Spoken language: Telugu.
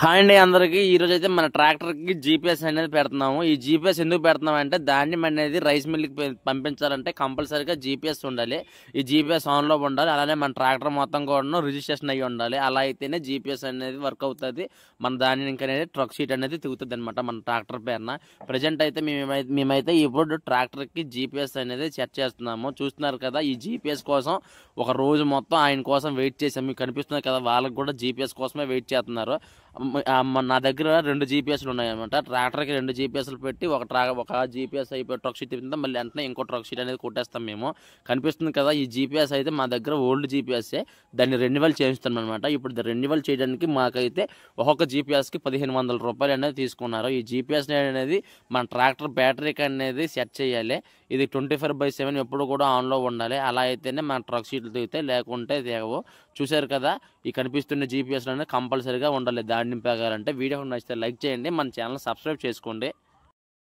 హాయ్ అండి అందరికి ఈ రోజు అయితే మన ట్రాక్టర్ కి జీపీఎస్ అనేది పెడుతున్నాము. ఈ జీపీఎస్ ఎందుకు పెడుతున్నాం అంటే ధాన్యం అనేది రైస్ మిల్ కి పంపించాలంటే కంపల్సరీగా జీపీఎస్ ఉండాలి. ఈ జీపీఎస్ ఆన్ లో ఉండాలి. అలానే మన ట్రాక్టర్ మొత్తం కూడా రిజిస్ట్రేషన్ అయ్యి ఉండాలి. అలా అయితేనే జీపీఎస్ అనేది వర్క్ అవుతుంది. మన ధాన్యానికి అనేది ట్రక్ షీట్ అనేది తిరుగుతుంది అనమాట మన ట్రాక్టర్ పేరున. ప్రజెంట్ అయితే మేమైతే ఇప్పుడు ట్రాక్టర్ కి జీపీఎస్ అనేది సెట్ చేస్తున్నాము. చూస్తున్నారు కదా, ఈ జీపీఎస్ కోసం ఒక రోజు మొత్తం ఆయన కోసం వెయిట్ చేసాము. మీకు కనిపిస్తుంది కదా, వాళ్ళకి కూడా జీపీఎస్ కోసమే వెయిట్ చేస్తున్నారు. నా దగ్గర 2 జీపీఎస్లు ఉన్నాయన్నమాట. ట్రాక్టర్కి 2 జీపీఎస్లు పెట్టి ఒక జీపీఎస్ అయిపోయి ట్రక్ షీట్ తింటాం, మళ్ళీ వెంటనే ఇంకో ట్రక్ షీట్ అనేది కొట్టేస్తాం మేము. కనిపిస్తుంది కదా, ఈ జీపీఎస్ అయితే మా దగ్గర ఓల్డ్ జీపీఎస్ఏ. దాన్ని రెన్యువల్ చేయిస్తాం అనమాట. ఇప్పుడు రెన్యువల్ చేయడానికి మాకైతే ఒక్కొక్క జీపీఎస్కి 1500 రూపాయలు అనేది తీసుకున్నారు. ఈ జీపీఎస్ అనేది మన ట్రాక్టర్ బ్యాటరీకి అనేది సెట్ చేయాలి. ఇది 24/7 ఎప్పుడు కూడా ఆన్లో ఉండాలి. అలా అయితేనే మన ట్రక్ షీట్లు దిగుతాయి, లేకుంటే దిగవు. చూశారు కదా, ఈ కనిపిస్తున్న జీపీఎస్లు అనేది కంపల్సరీగా ఉండాలి ధాన్యం పెరగాలంటే. వీడియో నచ్చితే లైక్ చేయండి, మన ఛానల్ సబ్స్క్రైబ్ చేసుకోండి.